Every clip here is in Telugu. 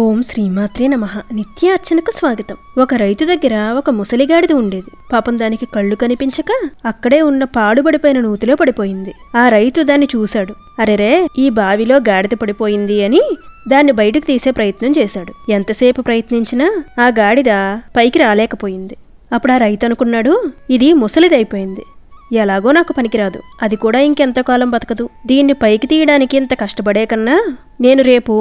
ఓం శ్రీమాత్రే నమః. నిత్య అర్చనకు స్వాగతం. ఒక రైతు దగ్గర ఒక ముసలిగాడిద ఉండేది. పాపం దానికి కళ్ళు కనిపించక అక్కడే ఉన్న పాడుబడిపోయిన నూతిలో పడిపోయింది. ఆ రైతు దాన్ని చూశాడు. అరెరే, ఈ బావిలో గాడిద పడిపోయింది అని దాన్ని బయటకు తీసే ప్రయత్నం చేశాడు. ఎంతసేపు ప్రయత్నించినా ఆ గాడిద పైకి రాలేకపోయింది. అప్పుడు ఆ రైతు అనుకున్నాడు, ఇది ముసలిదైపోయింది, ఎలాగో నాకు పనికిరాదు, అది కూడా ఇంకెంతకాలం బతకదు, దీన్ని పైకి తీయడానికి ఇంత కష్టపడే కన్నా నేను రేపు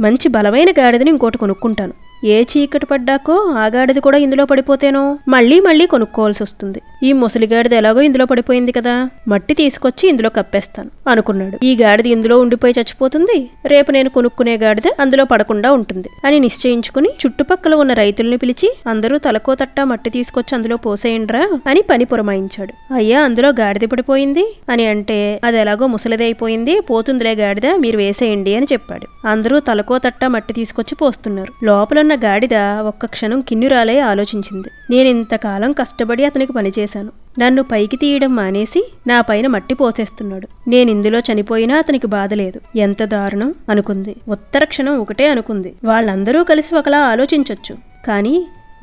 మంచి బలమైన గాడిదని ఇంకోటి కొనుక్కుంటాను. ఏ చీకటి పడ్డాకో ఆ గాడిద కూడా ఇందులో పడిపోతేనో మళ్ళీ కొనుక్కోవాల్సి వస్తుంది. ఈ ముసలి గాడిద ఎలాగో ఇందులో పడిపోయింది కదా, మట్టి తీసుకొచ్చి ఇందులో కప్పేస్తాను అనుకున్నాడు. ఈ గాడిద ఇందులో ఉండిపోయి చచ్చిపోతుంది, రేపు నేను కొనుక్కునే గాడిద అందులో పడకుండా ఉంటుంది అని నిశ్చయించుకుని చుట్టుపక్కల ఉన్న రైతుల్ని పిలిచి, అందరూ తలకో తట్టా మట్టి తీసుకొచ్చి అందులో పోసేయండ్రా అని పని పురమాయించాడు. అయ్యా, అందులో గాడిద పడిపోయింది అని అంటే, అది ఎలాగో ముసలిదైపోయింది, పోతుందిలే గాడిద, మీరు వేసేయండి అని చెప్పాడు. అందరూ తలకో తట్టా మట్టి తీసుకొచ్చి పోస్తున్నారు. లోపల గాడిద ఒక్క క్షణం కిన్నురాలే ఆలోచించింది. నేనింతకాలం కష్టపడి అతనికి పనిచేశాను, నన్ను పైకి తీయడం మానేసి నా పైన మట్టి పోసేస్తున్నాడు, నేనిందులో చనిపోయినా అతనికి బాధ లేదు, ఎంత దారుణం అనుకుంది. ఉత్తర క్షణం ఒకటే అనుకుంది, వాళ్ళందరూ కలిసి ఒకలా ఆలోచించొచ్చు, కానీ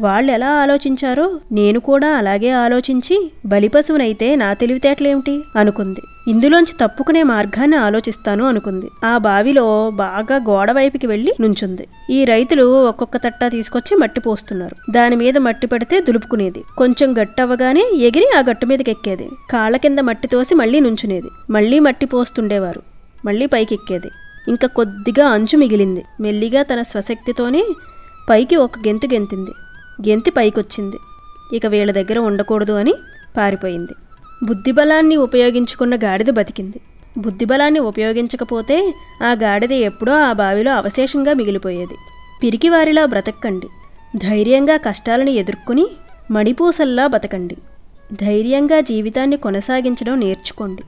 వాళ్ళు ఎలా ఆలోచించారో నేను కూడా అలాగే ఆలోచించి బలిపశువునైతే నా తెలివితేటలేమిటి అనుకుంది. ఇందులోంచి తప్పుకునే మార్గాన్ని ఆలోచిస్తాను అనుకుంది. ఆ బావిలో బాగా గోడ వైపుకి వెళ్లి నుంచుంది. ఈ రైతులు ఒక్కొక్క తట్టా తీసుకొచ్చి మట్టి పోస్తున్నారు. దాని మీద మట్టి పడితే దులుపుకునేది, కొంచెం గట్టవగానే ఎగిరి ఆ గట్టు మీదకి ఎక్కేది, కాళ్ళ కింద మట్టి తోసి మళ్లీ నుంచునేది, మళ్లీ మట్టి పోస్తుండేవారు, మళ్లీ పైకెక్కేది. ఇంకా కొద్దిగా అంచు మిగిలింది. మెల్లిగా తన స్వశక్తితోనే పైకి ఒక గెంతు గెంతింది. గెంతి పైకొచ్చింది. ఇక వీళ్ళ దగ్గర ఉండకూడదు అని పారిపోయింది. బుద్ధిబలాన్ని ఉపయోగించుకున్న గాడిద బతికింది. బుద్ధిబలాన్ని ఉపయోగించకపోతే ఆ గాడిద ఎప్పుడో ఆ బావిలో అవశేషంగా మిగిలిపోయేది. పిరికివారిలా బ్రతకండి, ధైర్యంగా కష్టాలను ఎదుర్కొని మణిపూసల్లా బతకండి, ధైర్యంగా జీవితాన్ని కొనసాగించడం నేర్చుకోండి.